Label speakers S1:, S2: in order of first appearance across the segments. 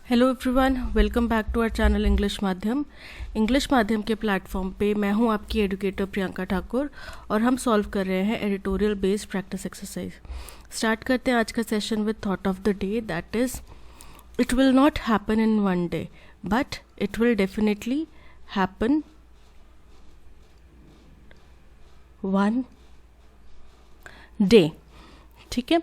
S1: Hello everyone, welcome back to our channel English माध्यम के platform पे मैं हूं आपकी एडुकेटर प्रियंका ठाकुर और हम सॉल्व कर रहे हैं editorial based practice exercise. Start करते हैं आज का session with thought of the day, that is it will not happen in one day but it will definitely happen one day. ठीक है,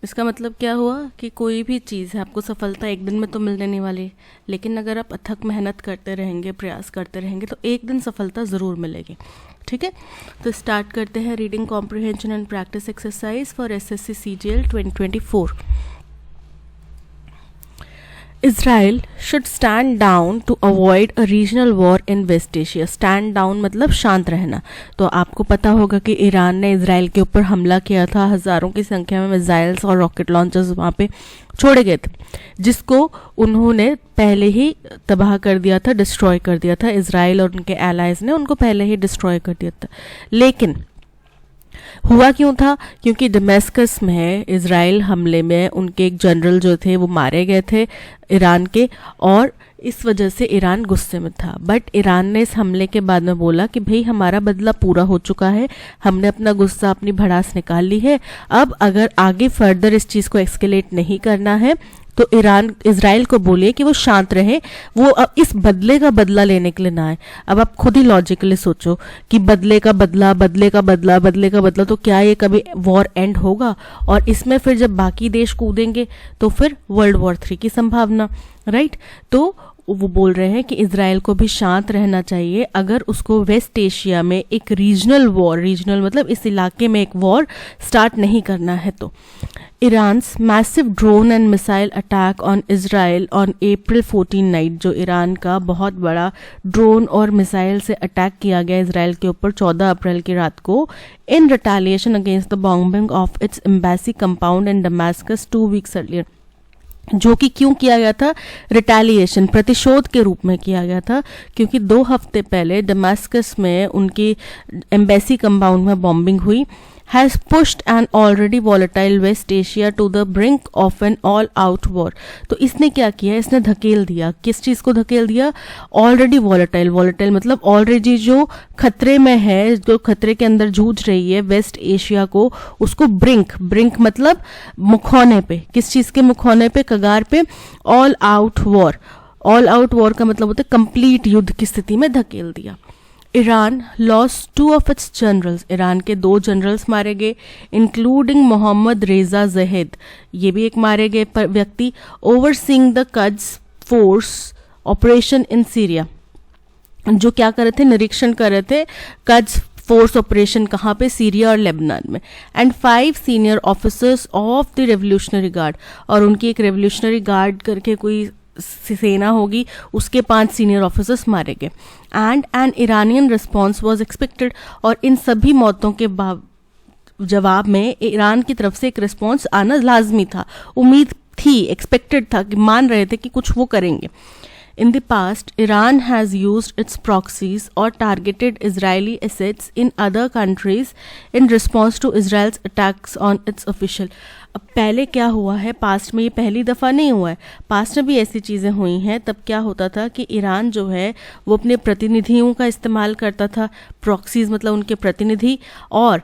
S1: इसका मतलब क्या हुआ कि कोई भी चीज़ है, आपको सफलता एक दिन में तो मिलने नहीं वाली, लेकिन अगर आप अथक मेहनत करते रहेंगे, प्रयास करते रहेंगे तो एक दिन सफलता ज़रूर मिलेगी। ठीक है, तो स्टार्ट करते हैं reading comprehension and practice exercise for SSC CGL 2024। Israel should stand down to avoid a regional war in West Asia। Stand down मतलब शांत रहना। तो आपको पता होगा कि ईरान ने इजराइल के ऊपर हमला किया था, हज़ारों की संख्या में मिसाइल्स और रॉकेट लॉन्चर्स वहाँ पे छोड़े गए थे, जिसको उन्होंने पहले ही तबाह कर दिया था, डिस्ट्रॉय कर दिया था। इजराइल और उनके एलाइज ने उनको पहले ही डिस्ट्रॉय कर दिया था। लेकिन हुआ क्यों था? क्योंकि दमेस्कस में इजराइल हमले में उनके एक जनरल जो थे वो मारे गए थे ईरान के, और इस वजह से ईरान गुस्से में था। बट ईरान ने इस हमले के बाद में बोला कि भाई हमारा बदला पूरा हो चुका है, हमने अपना गुस्सा, अपनी भड़ास निकाल ली है, अब अगर आगे फर्दर इस चीज़ को एक्सकेलेट नहीं करना है तो ईरान इजराइल को बोलिए कि वो शांत रहे, वो अब इस बदले का बदला लेने के लिए ना आए। अब आप खुद ही लॉजिकली सोचो कि बदले का बदला, बदले का बदला, बदले का बदला, तो क्या ये कभी वॉर एंड होगा? और इसमें फिर जब बाकी देश कूदेंगे तो फिर वर्ल्ड वॉर 3 की संभावना, राइट? तो वो बोल रहे हैं कि इजराइल को भी शांत रहना चाहिए अगर उसको वेस्ट एशिया में एक रीजनल वॉर, रीजनल मतलब इस इलाके में एक वॉर स्टार्ट नहीं करना है। तो Iran's massive drone and missile attack on Israel on April 14 night, जो ईरान का बहुत बड़ा ड्रोन और मिसाइल से अटैक किया गया इजराइल के ऊपर 14 अप्रैल की रात को, in retaliation against the bombing of its embassy compound in Damascus 2 weeks earlier. जो कि क्यों किया गया था? रिटेलिएशन, प्रतिशोध के रूप में किया गया था, क्योंकि 2 हफ्ते पहले दमेस्कस में उनकी एम्बेसी कंपाउंड में बॉम्बिंग हुई। has pushed an already volatile West Asia to the brink of an all-out war। तो इसने क्या किया? इसने धकेल दिया, किस चीज़ को धकेल दिया? ऑलरेडी वॉलेटाइल, वॉलेटाइल मतलब ऑलरेडी जो खतरे में है, जो खतरे के अंदर जूझ रही है वेस्ट एशिया को, उसको ब्रिंक, ब्रिंक मतलब मुखौने पे, किस चीज़ के मुखौने पे? कगार पे। All out war, all out war का मतलब होता है कंप्लीट युद्ध की स्थिति में धकेल दिया। Iran lost 2 of its generals, Iran के 2 जनरल्स मारे गए, इंक्लूडिंग मोहम्मद रेजा जहेद, ये भी एक मारे गए व्यक्ति, overseeing the Quds force operation in Syria, जो क्या कर रहे थे? निरीक्षण कर रहे थे कड्स फोर्स ऑपरेशन कहाँ पे? सीरिया और लेबनान में। And 5 senior officers of the revolutionary guard, और उनकी एक रेवोल्यूशनरी गार्ड करके कोई सेना होगी, उसके 5 सीनियर ऑफिसर्स मारे गए। And N Iranian response was expected, और इन सभी मौतों के जवाब में ईरान की तरफ से एक रिस्पॉन्स आना लाजमी था, उम्मीद थी, एक्सपेक्टेड था, कि मान रहे थे कि कुछ वो करेंगे। In the past, Iran has used its proxies or targeted Israeli assets in other countries in response to Israel's attacks on its official। अब पहले क्या हुआ है? पास्ट में, ये पहली दफ़ा नहीं हुआ है, पास्ट में भी ऐसी चीज़ें हुई हैं। तब क्या होता था कि ईरान जो है वो अपने प्रतिनिधियों का इस्तेमाल करता था, प्रॉक्सीज मतलब उनके प्रतिनिधि, और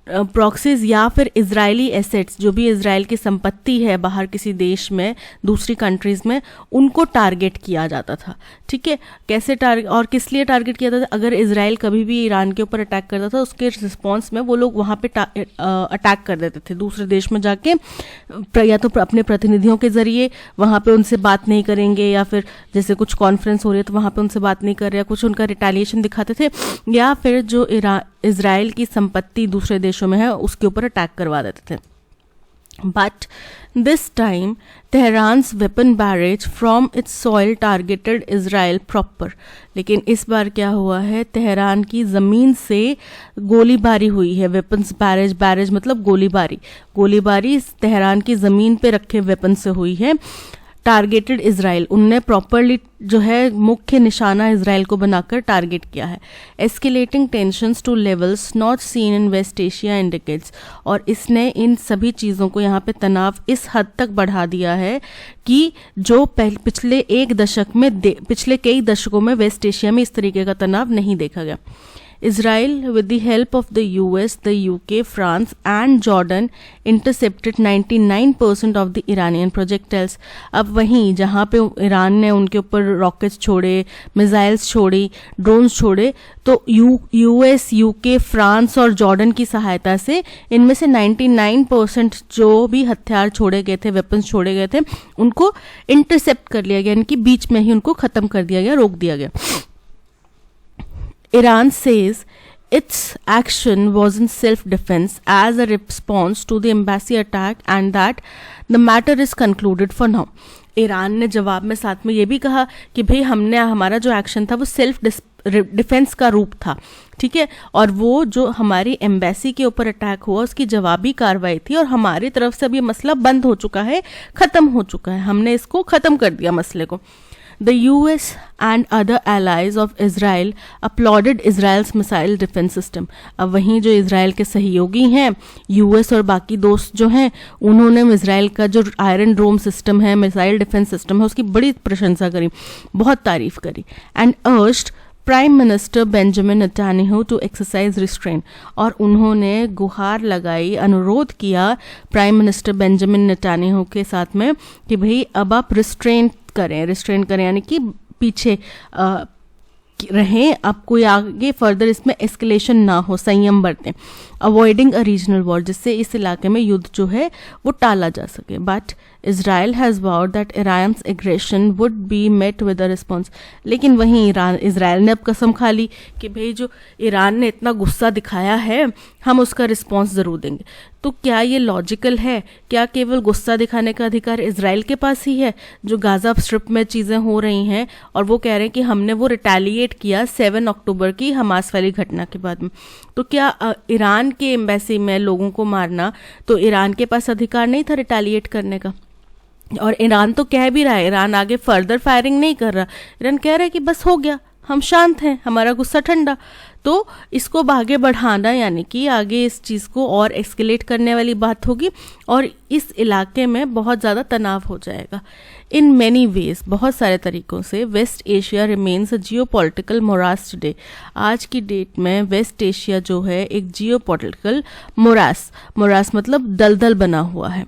S1: प्रॉक्सीज या फिर इजरायली एसेट्स, जो भी इजराइल की संपत्ति है बाहर किसी देश में, दूसरी कंट्रीज़ में, उनको टारगेट किया जाता था। ठीक है, कैसे टारगेट और किस लिए टारगेट किया जाता था? अगर इजराइल कभी भी ईरान के ऊपर अटैक करता था, उसके रिस्पॉन्स में वो लोग वहाँ पे अटैक कर देते थे, दूसरे देश में जाके, या तो अपने प्रतिनिधियों के ज़रिए वहाँ पे उनसे बात नहीं करेंगे, या फिर जैसे कुछ कॉन्फ्रेंस हो रही है तो वहाँ पे उनसे बात नहीं कर रहे, या कुछ उनका रिटेलिएशन दिखाते थे, या फिर जो इजराइल की संपत्ति दूसरे देशों में है उसके ऊपर अटैक करवा देते थे। But this time Tehran's weapon barrage from its soil targeted Israel proper. लेकिन इस बार क्या हुआ है? तेहरान की ज़मीन से गोलीबारी हुई है। वेपन्स बैरेज, बैरेज मतलब गोलीबारी, गोलीबारी तेहरान की ज़मीन पे रखे वेपन से हुई है। टारगेटेड इसराइल, उनने प्रॉपरली जो है मुख्य निशाना इसराइल को बनाकर टारगेट किया है। Escalating tensions to levels not seen in West Asia in decades, और इसने इन सभी चीज़ों को यहाँ पे तनाव इस हद तक बढ़ा दिया है कि जो पिछले पिछले कई दशकों में वेस्ट एशिया में इस तरीके का तनाव नहीं देखा गया। Israel, with the help of the US, the UK, France and Jordan, intercepted 99% of the Iranian projectiles. अब वहीं जहाँ पे ईरान ने उनके ऊपर रॉकेट्स छोड़े, मिसाइल्स छोड़ी, ड्रोन्स छोड़े, तो US, UK, फ्रांस और जॉर्डन की सहायता से इनमें से 99% जो भी हथियार छोड़े गए थे, वेपन्स छोड़े गए थे, उनको इंटरसेप्ट कर लिया गया, इनकी बीच में ही उनको ख़त्म कर दिया गया, रोक दिया गया। Iran says its action was in self-defense as a response to the embassy attack and that the matter is concluded for now. Iran ने जवाब में साथ में ये भी कहा कि भाई हमारा जो एक्शन था वो सेल्फ डिफेंस का रूप था, ठीक है, और वो जो हमारी एम्बेसी के ऊपर अटैक हुआ उसकी जवाबी कार्रवाई थी, और हमारी तरफ से अब ये मसला बंद हो चुका है, ख़त्म हो चुका है, हमने इसको ख़त्म कर दिया मसले को। The US and other allies of Israel applauded Israel's missile defense system. अब वहीं जो इसराइल के सहयोगी हैं, US और बाकी दोस्त जो हैं, उन्होंने इसराइल का जो आयरन डोम सिस्टम है, मिसाइल डिफेंस सिस्टम है, उसकी बड़ी प्रशंसा करी, बहुत तारीफ करी। And urged prime minister Benjamin Netanyahu to exercise restraint, और उन्होंने गुहार लगाई, अनुरोध किया प्राइम मिनिस्टर बेंजामिन नेतन्याहू के साथ में कि भाई अब आप रिस्ट्रेन करें यानी कि पीछे रहें, अब कोई आगे फर्दर इसमें एस्केलेशन ना हो, संयम बरतें। अवॉइडिंग अ रीजनल वॉर, जिससे इस इलाके में युद्ध जो है वो टाला जा सके। But Israel has vowed that Iran's aggression would be met with a response. लेकिन वहीं इसराइल ने अब कसम खा ली कि भाई जो ईरान ने इतना गुस्सा दिखाया है हम उसका रिस्पॉन्स ज़रूर देंगे। तो क्या ये लॉजिकल है? क्या केवल गुस्सा दिखाने का अधिकार इसराइल के पास ही है? जो गाज़ा स्ट्रिप में चीज़ें हो रही हैं और वो कह रहे हैं कि हमने वो रिटेलिएट किया 7 अक्टूबर की हमास वाली घटना के बाद में, तो क्या ईरान के एम्बेसी में लोगों को मारना, तो ईरान के पास अधिकार नहीं था रिटेलिएट करने का? और ईरान तो कह भी रहा है, ईरान आगे फर्दर फायरिंग नहीं कर रहा, ईरान कह रहा है कि बस हो गया, हम शांत हैं, हमारा गुस्सा ठंडा। तो इसको आगे बढ़ाना यानी कि आगे इस चीज़ को और एक्सकेलेट करने वाली बात होगी और इस इलाके में बहुत ज़्यादा तनाव हो जाएगा। इन मैनी वेज, बहुत सारे तरीक़ों से West Asia remains a geopolitical morass today. आज की डेट में वेस्ट एशिया जो है एक जियोपॉलिटिकल मोरास मतलब दलदल बना हुआ है।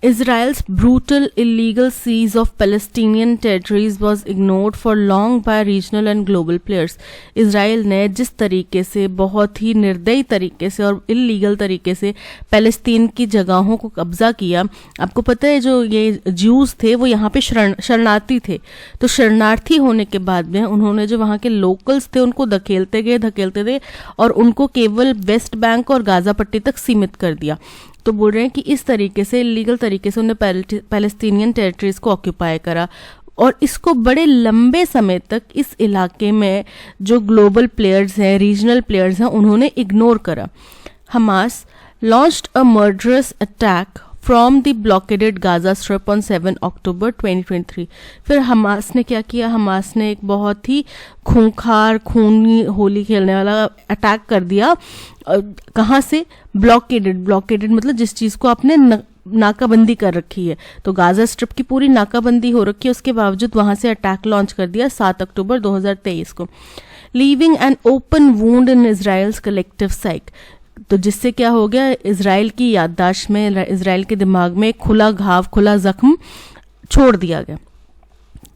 S1: Israel's brutal illegal siege of Palestinian territories was ignored for long by regional and global players. Israel ने जिस तरीके से बहुत ही निर्दयी तरीके से और इलीगल तरीके से फ़लस्तीन की जगहों को कब्जा किया, आपको पता है जो ये ज्यूज़ थे वो यहाँ पे शरणार्थी थे, तो शरणार्थी होने के बाद में उन्होंने जो वहाँ के लोकल्स थे उनको धकेलते गए और उनको केवल वेस्ट बैंक और गाज़ा पट्टी तक सीमित कर दिया। तो बोल रहे हैं कि इस तरीके से इलीगल तरीके से उन्होंने पैलेस्टीनियन टेरिटरीज को ऑक्यूपाई करा और इसको बड़े लंबे समय तक इस इलाके में जो ग्लोबल प्लेयर्स हैं, रीजनल प्लेयर्स हैं, उन्होंने इग्नोर करा। Hamas launched a murderous attack from the blockaded Gaza Strip on 7 October 2023। फिर हमास ने क्या किया? हमास ने एक बहुत ही खूनी होली खेलने वाला अटैक कर दिया। कहाँ से? ब्लॉकेडेड मतलब जिस चीज़ को आपने नाकाबंदी कर रखी है, तो गाजा स्ट्रिप की पूरी नाकाबंदी हो रखी है, उसके बावजूद वहाँ से अटैक लॉन्च कर दिया 7 अक्टूबर 2023 को, leaving an open wound in Israel's collective psyche. तो जिससे क्या हो गया? इसराइल की याददाश्त में, इसराइल के दिमाग में एक खुला जख्म छोड़ दिया गया।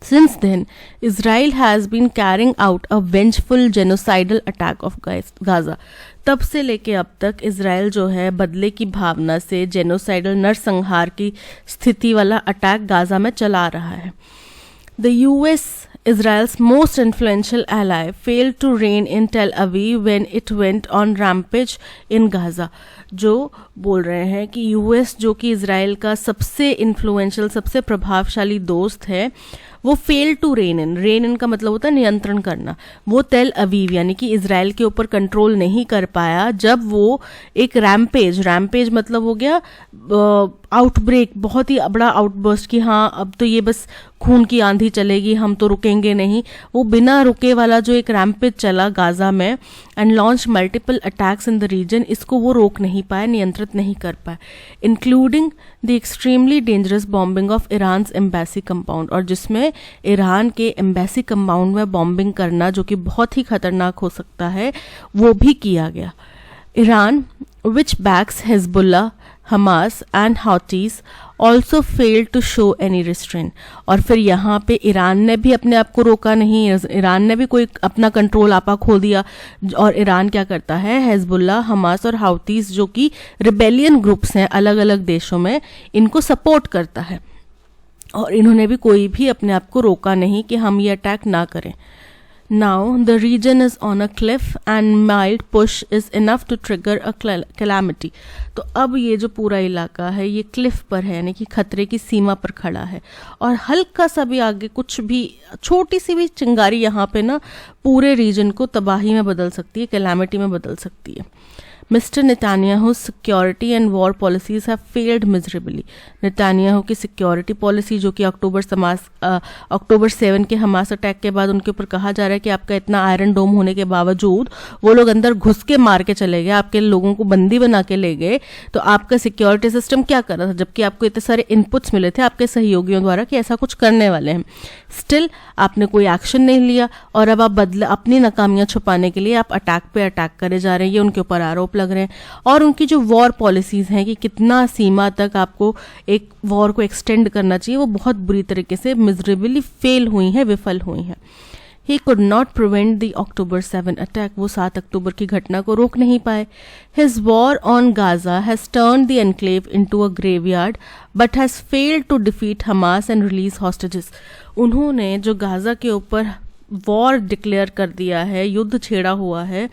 S1: Since then, Israel has been carrying out a vengeful genocidal attack of Gaza. तब से लेके अब तक इसराइल जो है बदले की भावना से जेनोसाइडल नरसंहार की स्थिति वाला अटैक गाजा में चला रहा है। The US, Israel's most influential ally, failed to rein in Tel Aviv when it went on rampage in Gaza. जो बोल रहे हैं कि यूएस जो कि इजराइल का सबसे इन्फ्लुएंशियल, सबसे प्रभावशाली दोस्त है, वो फेल टू रेन इन का मतलब होता है नियंत्रण करना। वो तेल अवीव यानी कि इजराइल के ऊपर कंट्रोल नहीं कर पाया जब वो एक रैम्पेज मतलब हो गया आउटब्रेक, बहुत ही बड़ा आउटबर्स्ट कि हाँ अब तो ये बस खून की आंधी चलेगी, हम तो रुकेंगे नहीं। वो बिना रुके वाला जो एक रैम्पेज चला गाजा में and launch multiple attacks in the region, इसको वो रोक नहीं पाए, नियंत्रित नहीं कर पाए, including the extremely dangerous bombing of Iran embassy compound, और जिसमें ईरान के एम्बेसी कंपाउंड में बॉम्बिंग करना जो कि बहुत ही खतरनाक हो सकता है, वो भी किया गया। Iran which backs Hezbollah, Hamas and Houthis also failed to show any restraint. और फिर यहाँ पे ईरान ने भी अपने आप को रोका नहीं, ईरान ने भी कोई अपना कंट्रोल आपा खो दिया। और ईरान क्या करता है, हिजबुल्लाह, हमास और हौतीस जो कि रिबेलियन ग्रुप्स हैं अलग अलग देशों में, इनको सपोर्ट करता है। और इन्होंने भी कोई भी अपने आप को रोका नहीं कि हम ये अटैक ना करें। Now the region is on a cliff and mild push is enough to trigger a calamity। तो अब ये जो पूरा इलाका है ये क्लिफ पर है, यानी कि खतरे की सीमा पर खड़ा है, और हल्का सा भी आगे कुछ भी छोटी सी भी चिंगारी यहाँ पे ना पूरे रीजन को तबाही में बदल सकती है, कैलामिटी में बदल सकती है। Mister Netanyahu's security and war policies have failed miserably. Netanyahu की सिक्योरिटी पॉलिसी जो कि अक्टूबर 7 के हमास अटैक के बाद उनके ऊपर कहा जा रहा है कि आपका इतना आयरन डोम होने के बावजूद वो लोग अंदर घुस के मार के चले गए, आपके लोगों को बंदी बना के ले गए, तो आपका सिक्योरिटी सिस्टम क्या कर रहा था, जबकि आपको इतने सारे इनपुट्स मिले थे आपके सहयोगियों द्वारा कि ऐसा कुछ करने वाले हैं। स्टिल आपने कोई एक्शन नहीं लिया, और अब आप अपनी नाकामियां छुपाने के लिए आप अटैक पे अटैक करे जा रहे हैं, ये उनके ऊपर आरोप लग रहे हैं। और उनकी जो वॉर पॉलिसीज हैं कि कितना सीमा तक आपको एक वॉर को एक्सटेंड करना चाहिए, वो बहुत बुरी तरीके से मिजरेबली फेल हुई हैं, विफल हुई हैं। He could not prevent the October 7 attack। वो 7 अक्टूबर की घटना को रोक नहीं पाए। His war on Gaza has turned the enclave into a graveyard but has failed to defeat Hamas and release hostages। उन्होंने जो गाजा के ऊपर वॉर डिक्लेयर कर दिया है, युद्ध छेड़ा हुआ है,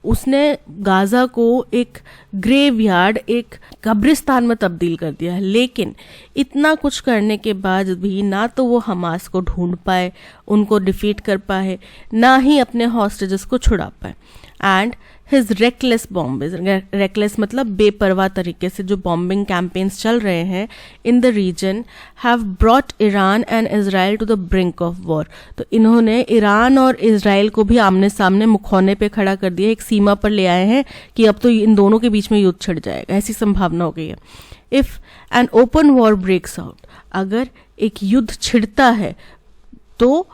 S1: उसने गाजा को एक ग्रेवयार्ड, एक कब्रिस्तान में तब्दील कर दिया है। लेकिन इतना कुछ करने के बाद भी ना तो वो हमास को ढूंढ पाए, उनको डिफीट कर पाए, ना ही अपने हॉस्टेजेस को छुड़ा पाए। And his reckless bombing, reckless मतलब बेपरवाह तरीके से जो बॉम्बिंग कैंपेन्स चल रहे हैं in the region have brought Iran and Israel to the brink of war. तो इन्होंने ईरान और इजराइल को भी आमने सामने मुखौने पे खड़ा कर दिया, एक सीमा पर ले आए हैं कि अब तो इन दोनों के बीच में युद्ध छिड़ जाएगा, ऐसी संभावना हो गई है। If an open war breaks out, अगर एक युद्ध छिड़ता है तो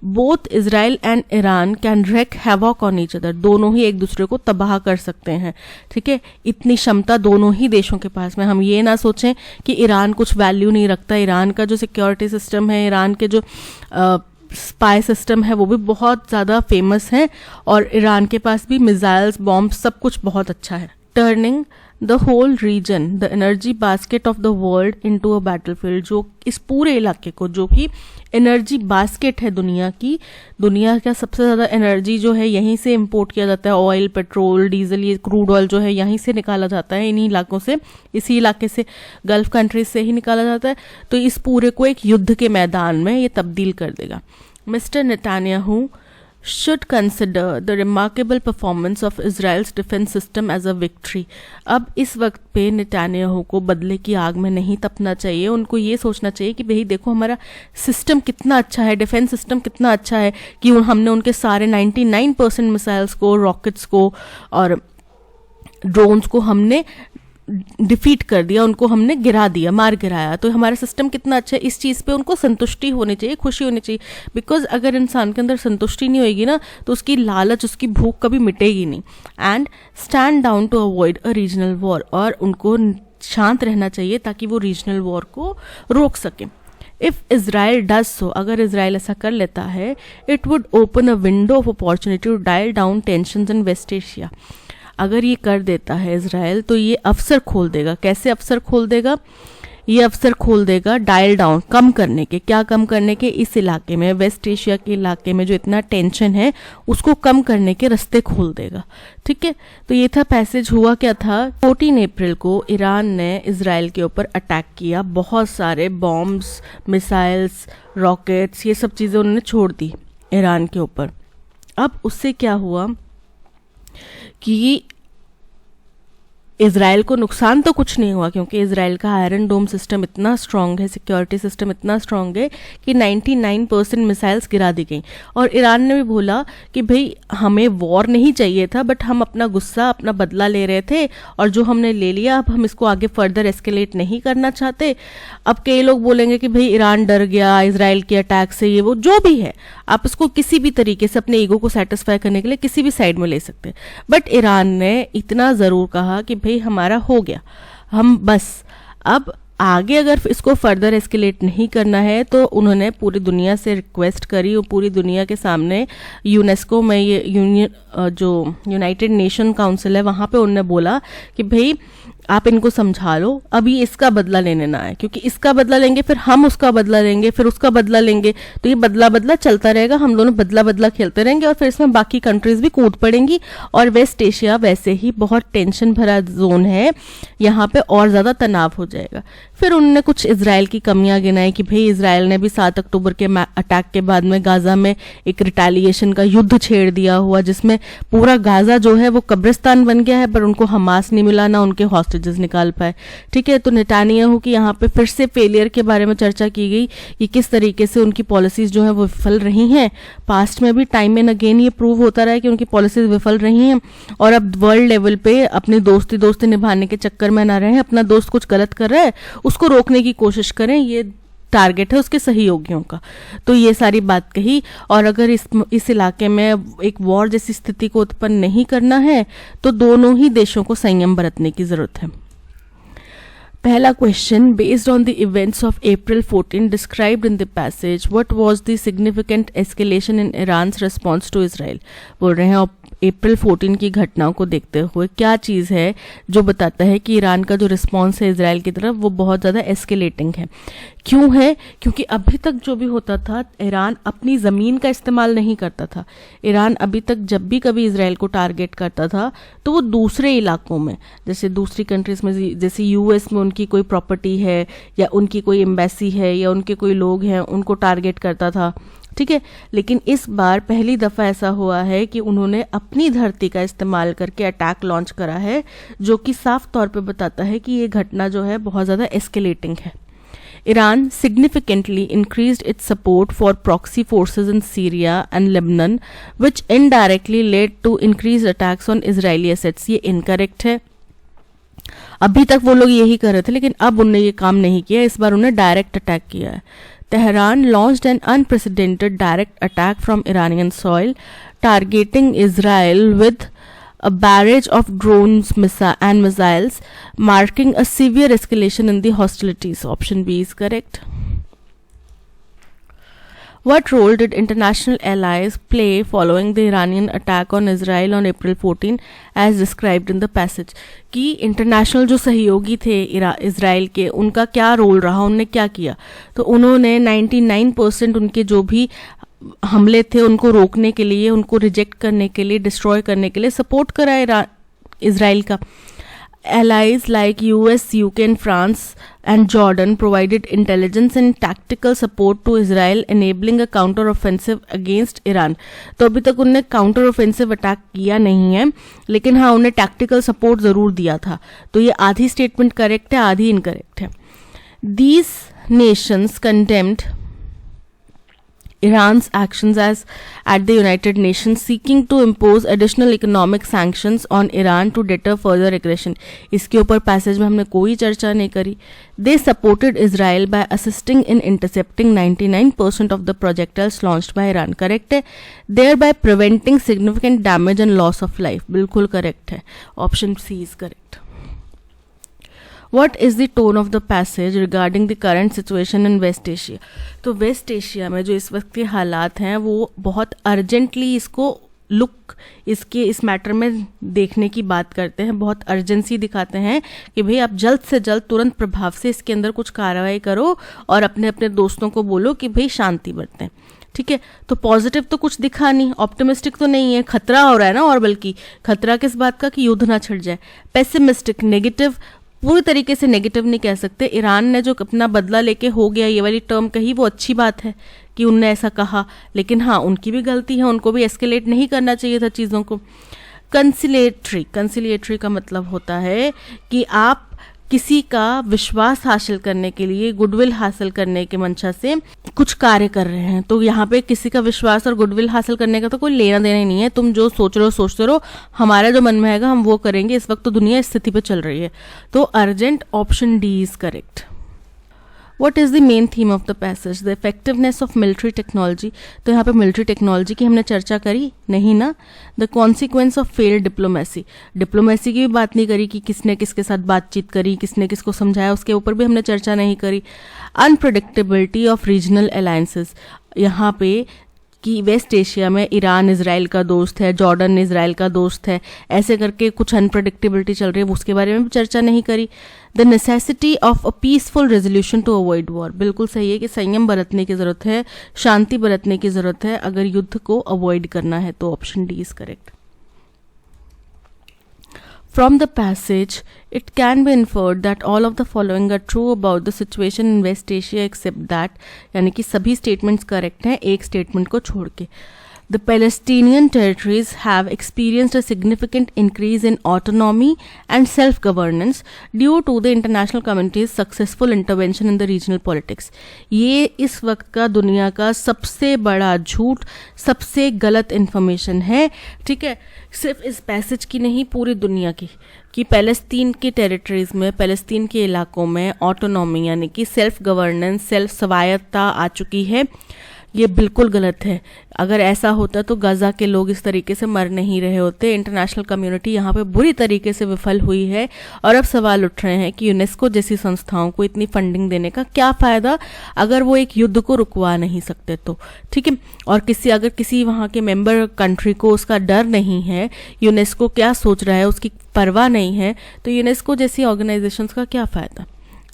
S1: both Israel and Iran can wreak havoc on each other, दोनों ही एक दूसरे को तबाह कर सकते हैं। ठीक है, इतनी क्षमता दोनों ही देशों के पास में। हम ये ना सोचें कि ईरान कुछ वैल्यू नहीं रखता, ईरान का जो सिक्योरिटी सिस्टम है, ईरान के जो स्पाई सिस्टम है वो भी बहुत ज़्यादा फेमस है, और ईरान के पास भी मिसाइल्स, बॉम्ब, सब कुछ बहुत अच्छा है। Turning the whole region the energy basket of the world into a battlefield, जो इस पूरे इलाके को, जो कि एनर्जी बास्केट है दुनिया की, दुनिया का सबसे ज़्यादा एनर्जी जो है यहीं से इंपोर्ट किया जाता है, ऑयल, पेट्रोल, डीजल, ये क्रूड ऑयल जो है यहीं से निकाला जाता है, इन्हीं इलाकों से, इसी इलाके से, गल्फ कंट्रीज से ही निकाला जाता है। तो इस पूरे को एक युद्ध के मैदान में ये तब्दील कर देगा। Mister Netanyahu should consider the remarkable performance of Israel's defense system as a victory। अब इस वक्त पे नेतान्याहू को बदले की आग में नहीं तपना चाहिए, उनको ये सोचना चाहिए कि भाई देखो हमारा सिस्टम कितना अच्छा है, डिफेंस सिस्टम कितना अच्छा है कि हमने उनके सारे 99% मिसाइल्स को, रॉकेट्स को और ड्रोन्स को हमने डिफीट कर दिया, उनको हमने गिरा दिया, मार गिराया। तो हमारा सिस्टम कितना अच्छा है, इस चीज़ पे उनको संतुष्टि होनी चाहिए, खुशी होनी चाहिए। बिकॉज अगर इंसान के अंदर संतुष्टि नहीं होगी ना तो उसकी लालच, उसकी भूख कभी मिटेगी नहीं। And stand down to avoid a regional war, और उनको शांत रहना चाहिए ताकि वो रीजनल वॉर को रोक सके। इफ इजराइल डज सो, अगर इजराइल ऐसा कर लेता है, it would open a window of opportunity to dial down tensions in West Asia. अगर ये कर देता है इजराइल तो ये अवसर खोल देगा। कैसे अवसर खोल देगा? ये अवसर खोल देगा डायल डाउन, कम करने के। क्या कम करने के? इस इलाके में, वेस्ट एशिया के इलाके में जो इतना टेंशन है उसको कम करने के रास्ते खोल देगा। ठीक है, तो ये था पैसेज। हुआ क्या था, 14 अप्रैल को ईरान ने इजराइल के ऊपर अटैक किया। बहुत सारे बॉम्ब्स, मिसाइल्स, रॉकेट्स, ये सब चीज़ें उन्होंने छोड़ दी ईरान के ऊपर। अब उससे क्या हुआ कि इजराइल को नुकसान तो कुछ नहीं हुआ, क्योंकि इजराइल का आयरन डोम सिस्टम इतना स्ट्रांग है, सिक्योरिटी सिस्टम इतना स्ट्रांग है कि 99% मिसाइल्स गिरा दी गई। और ईरान ने भी बोला कि भाई हमें वॉर नहीं चाहिए था, बट हम अपना गुस्सा, अपना बदला ले रहे थे, और जो हमने ले लिया अब हम इसको आगे फर्दर एस्केलेट नहीं करना चाहते। अब कई लोग बोलेंगे कि भाई ईरान डर गया इजराइल के अटैक से, ये वो जो भी है, आप इसको किसी भी तरीके से अपने ईगो को सेटिस्फाई करने के लिए किसी भी साइड में ले सकते हैं। बट ईरान ने इतना ज़रूर कहा कि भाई हमारा हो गया, हम बस अब आगे अगर इसको फर्दर एस्केलेट नहीं करना है, तो उन्होंने पूरी दुनिया से रिक्वेस्ट करी और पूरी दुनिया के सामने यूनेस्को में, ये जो यूनाइटेड नेशन काउंसिल है, वहाँ पे उन्होंने बोला कि भाई आप इनको समझा लो, अभी इसका बदला लेने ना आए, क्योंकि इसका बदला लेंगे फिर हम उसका बदला लेंगे, फिर उसका बदला लेंगे, तो ये बदला बदला चलता रहेगा, हम दोनों बदला बदला खेलते रहेंगे, और फिर इसमें बाकी कंट्रीज भी कूद पड़ेंगी। और वेस्ट एशिया वैसे ही बहुत टेंशन भरा जोन है, यहाँ पे और ज़्यादा तनाव हो जाएगा। फिर उन्होंने कुछ इजराइल की कमियां गिनाई कि भाई इजराइल ने भी 7 अक्टूबर के अटैक के बाद में गाजा में एक रिटेलिएशन का युद्ध छेड़ दिया हुआ, जिसमें पूरा गाजा जो है वो कब्रिस्तान बन गया है, पर उनको हमास नहीं मिला, ना उनके हॉस्टेजेस निकाल पाए। ठीक है, तो नेतान्याहू की यहाँ पे फिर से फेलियर के बारे में चर्चा की गई कि किस तरीके से उनकी पॉलिसीज जो है वो विफल रही हैं। पास्ट में भी टाइम एंड अगेन ये प्रूव होता रहा है कि उनकी पॉलिसीज विफल रही हैं, और अब वर्ल्ड लेवल पे अपनी दोस्ती निभाने के चक्कर में ना रहे, अपना दोस्त कुछ गलत कर रहा है उसको रोकने की कोशिश करें, ये टारगेट है उसके सहयोगियों का। तो ये सारी बात कही, और अगर इस इलाके में एक वॉर जैसी स्थिति को उत्पन्न नहीं करना है तो दोनों ही देशों को संयम बरतने की जरूरत है। पहला question, based on the events of April 14 described in the passage, what was the significant escalation in Iran's response to Israel. बोल रहे हैं अप्रैल 14 की घटनाओं को देखते हुए क्या चीज़ है जो बताता है कि ईरान का जो रिस्पॉन्स है इजराइल की तरफ वो बहुत ज़्यादा एस्केलेटिंग है। क्यों है? क्योंकि अभी तक जो भी होता था, ईरान अपनी ज़मीन का इस्तेमाल नहीं करता था। ईरान अभी तक जब भी कभी इजराइल को टारगेट करता था तो वो दूसरे इलाकों में, जैसे दूसरी कंट्रीज में, जैसे यूएस में उनकी कोई प्रॉपर्टी है या उनकी कोई एम्बेसी है या उनके कोई लोग हैं, उनको टारगेट करता था। ठीक है, लेकिन इस बार पहली दफ़ा ऐसा हुआ है कि उन्होंने अपनी धरती का इस्तेमाल करके अटैक लॉन्च करा है, जो कि साफ तौर पे बताता है कि ये घटना जो है बहुत ज़्यादा एस्केलेटिंग है। Iran significantly increased its support for proxy forces in Syria and Lebanon, which indirectly led to increased attacks on Israeli assets. ये incorrect है। अभी तक वो लोग यही कर रहे थे, लेकिन अब उन्होंने ये काम नहीं किया, इस बार उन्होंने डायरेक्ट अटैक किया है। Tehran launched an unprecedented direct attack from Iranian soil, targeting Israel with a barrage of drones and missiles, marking a severe escalation in the hostilities. Option B is correct. What role did international allies play following the Iranian attack on Israel on April 14 as described in the passage? कि international जो सहयोगी थे Israel के, उनका क्या role रहा, उन्होंने क्या किया? तो उन्होंने 99% उनके जो भी हमले थे उनको रोकने के लिए, उनको रिजेक्ट करने के लिए, डिस्ट्रॉय करने के लिए सपोर्ट करा इजराइल का। Allies like US, UK and France and Jordan provided intelligence and tactical support to Israel, enabling a counter-offensive against Iran. तो अभी तक उन्होंने counter-offensive अटैक किया नहीं है, लेकिन हाँ उन्हें tactical support ज़रूर दिया था। तो ये आधी स्टेटमेंट करेक्ट है, आधी इनकरेक्ट है। These nations condemned Iran's actions as at the United Nations, seeking to impose additional economic sanctions on Iran to deter further aggression. इसके ऊपर पैसेज में हमने कोई चर्चा नहीं करी। They supported Israel by assisting in intercepting 99% of the projectiles launched by Iran. Correct है, thereby preventing significant damage and loss of life. बिल्कुल correct है, option C is correct. What is the tone of the passage regarding the current situation in West Asia? तो waste Asia में जो इस वक्त के हालात हैं वो बहुत अर्जेंटली इसको लुक इसके इस मैटर में देखने की बात करते हैं, बहुत अर्जेंसी दिखाते हैं कि भाई आप जल्द से जल्द तुरंत प्रभाव से इसके अंदर कुछ कार्रवाई करो और अपने अपने दोस्तों को बोलो कि भाई शांति बरतें। ठीक है, तो पॉजिटिव तो कुछ दिखा नहीं, ऑप्टिमिस्टिक तो नहीं है, खतरा हो रहा है ना, और बल्कि खतरा किस बात का कि युद्ध ना छिड़ जाए। पेसिमिस्टिक, नेगेटिव, पूरी तरीके से नेगेटिव नहीं कह सकते। ईरान ने जो अपना बदला लेके हो गया ये वाली टर्म कही, वो अच्छी बात है कि उनने ऐसा कहा, लेकिन हाँ उनकी भी गलती है, उनको भी एस्केलेट नहीं करना चाहिए था चीज़ों को। कंसिलिएटरी का मतलब होता है कि आप किसी का विश्वास हासिल करने के लिए, गुडविल हासिल करने के मंशा से कुछ कार्य कर रहे हैं। तो यहाँ पे किसी का विश्वास और गुडविल हासिल करने का तो कोई लेना देना ही नहीं है। तुम जो सोच रहे हो सोचते रहो, हमारा जो मन में आएगा हम वो करेंगे। इस वक्त तो दुनिया इस स्थिति पे चल रही है। तो urgent, option D is correct. What is the main theme of the passage? The effectiveness of military technology. तो यहाँ पे मिलिट्री टेक्नोलॉजी की हमने चर्चा करी नहीं ना। The consequence of failed diplomacy. Diplomacy की भी बात नहीं करी कि किसने किसके साथ बातचीत करी, किसने किसको समझाया, उसके ऊपर भी हमने चर्चा नहीं करी। Unpredictability of regional alliances. यहाँ पे कि वेस्ट एशिया में ईरान इजराइल का दोस्त है, जॉर्डन इजराइल का दोस्त है, ऐसे करके कुछ अनप्रडिक्टेबिलिटी चल रही है, उसके बारे में भी चर्चा नहीं करी। The necessity of a peaceful resolution to avoid war, बिल्कुल सही है कि संयम बरतने की जरूरत है, शांति बरतने की जरूरत है अगर युद्ध को अवॉइड करना है, तो option D is correct. From the passage, it can be inferred that all of the following are true about the situation in West Asia except that, यानी कि सभी statements correct हैं एक statement को छोड़ के। The Palestinian territories have experienced a significant increase in autonomy and self-governance due to the international community's successful intervention in the regional politics. ये इस वक्त का दुनिया का सबसे बड़ा झूठ, सबसे गलत इन्फॉर्मेशन है। ठीक है, सिर्फ इस पैसेज की नहीं, पूरी दुनिया की, कि पैलेस्तीन की टेरिटरीज में, पैलेस्तीन के इलाकों में ऑटोनॉमी यानी कि सेल्फ गवर्नेंस, सेल्फ स्वायत्ता आ चुकी है। ये बिल्कुल गलत है। अगर ऐसा होता तो गाजा के लोग इस तरीके से मर नहीं रहे होते। इंटरनेशनल कम्युनिटी यहाँ पे बुरी तरीके से विफल हुई है और अब सवाल उठ रहे हैं कि यूनेस्को जैसी संस्थाओं को इतनी फंडिंग देने का क्या फ़ायदा अगर वो एक युद्ध को रुकवा नहीं सकते तो। ठीक है, और अगर किसी वहाँ के मेंबर कंट्री को उसका डर नहीं है, यूनेस्को क्या सोच रहा है उसकी परवाह नहीं है, तो यूनेस्को जैसी ऑर्गेनाइजेशंस का क्या फ़ायदा,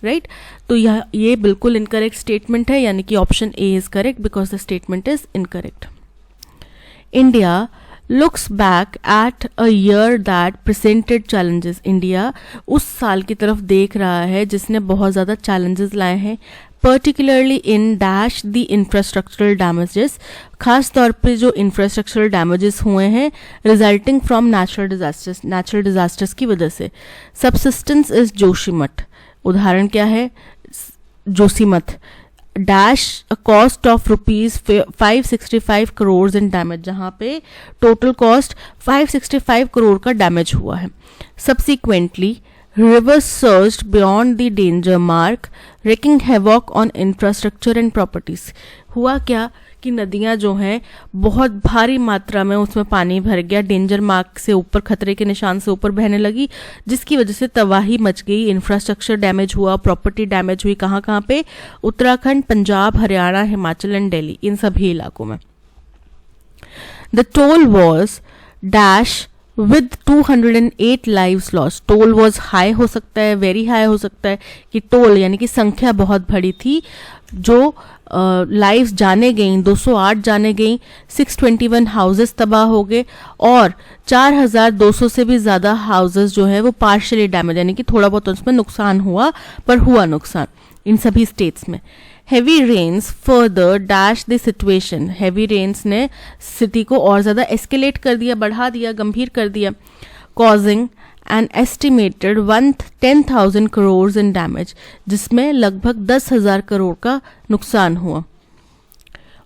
S1: राइट। तो ये बिल्कुल इनकरेक्ट स्टेटमेंट है, यानी कि option A is correct because the statement is incorrect. India looks back at a year that presented challenges. India उस साल की तरफ देख रहा है जिसने बहुत ज़्यादा चैलेंजेस लाए हैं, particularly in dash the infrastructural damages, खास तौर पे जो इंफ्रास्ट्रक्चरल डैमेजेस हुए हैं रिजल्टिंग फ्रॉम नेचुरल डिजास्टर्स की वजह से। सबसिस्टेंस इज जोशीमठ, उदाहरण क्या है, Joshimath dash a cost of ₹565 crore in damage, जहाँ पे टोटल कॉस्ट 565 करोड़ का डैमेज हुआ है। Subsequently rivers surged beyond the danger mark, wreaking havoc on infrastructure and properties. हुआ क्या कि नदियां जो हैं बहुत भारी मात्रा में उसमें पानी भर गया, डेंजर मार्क से ऊपर, खतरे के निशान से ऊपर बहने लगी, जिसकी वजह से तबाही मच गई, इंफ्रास्ट्रक्चर डैमेज हुआ, प्रॉपर्टी डैमेज हुई। कहाँ पे? उत्तराखंड, पंजाब, हरियाणा, हिमाचल एंड दिल्ली, इन सभी इलाकों में। The toll was dash with 208 lives lost. Toll was high हो सकता है, वेरी हाई हो सकता है कि टोल यानी कि संख्या बहुत बड़ी थी, जो लाइव्स जाने गई, 208 जाने गई, 621 हाउसेस तबाह हो गए और 4200 से भी ज़्यादा हाउसेस जो है वो पार्शियली डैमेज, यानी कि थोड़ा बहुत उसमें नुकसान हुआ, पर हुआ नुकसान इन सभी स्टेट्स में। Heavy rains further dash the situation, heavy rains ने स्थिति को और ज़्यादा एस्केलेट कर दिया, बढ़ा दिया, गंभीर कर दिया, causing an estimated 10,000 crore in damage, जिसमें लगभग 10,000 करोड़ का नुकसान हुआ।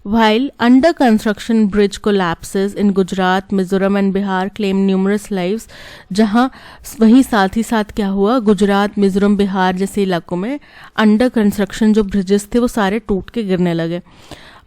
S1: While under construction bridge collapses in Gujarat, Mizoram and Bihar claim numerous lives, जहां वहीं साथ ही साथ क्या हुआ, गुजरात, मिजोरम, बिहार जैसे इलाकों में अंडर कंस्ट्रक्शन जो ब्रिजेस थे वो सारे टूट के गिरने लगे।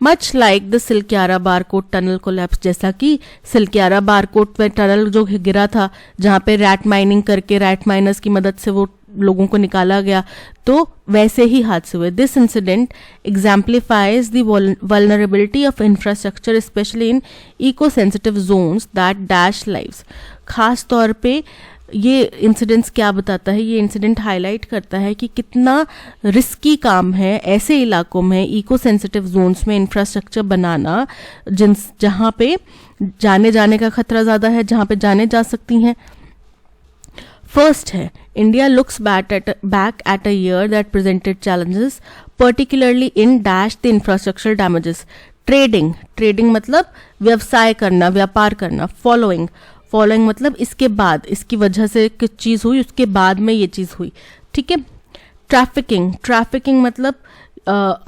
S1: Much like the Silkyara Barkot tunnel collapse, जैसा कि सिलक्यारा बारकोट में टनल जो गिरा था, जहाँ पे रैट माइनिंग करके रैट माइनर्स की मदद से वो लोगों को निकाला गया, तो वैसे ही हादसे हुए. This incident exemplifies the vulnerability of infrastructure especially in eco sensitive zones that dash lives. खास तौर पे ये इंसिडेंट्स क्या बताता है, ये इंसिडेंट हाईलाइट करता है कि कितना रिस्की काम है ऐसे इलाकों में, इको सेंसिटिव जोन्स में इंफ्रास्ट्रक्चर बनाना जहाँ पे जाने का खतरा ज़्यादा है, जहाँ पे जाने जा सकती हैं. फर्स्ट है, India looks back at a year that presented challenges particularly in dash the infrastructure damages. Trading मतलब व्यवसाय करना, व्यापार करना. फॉलोइंग मतलब इसके बाद, इसकी वजह से कुछ चीज़ हुई, उसके बाद में ये चीज़ हुई. ठीक है. ट्रैफिकिंग मतलब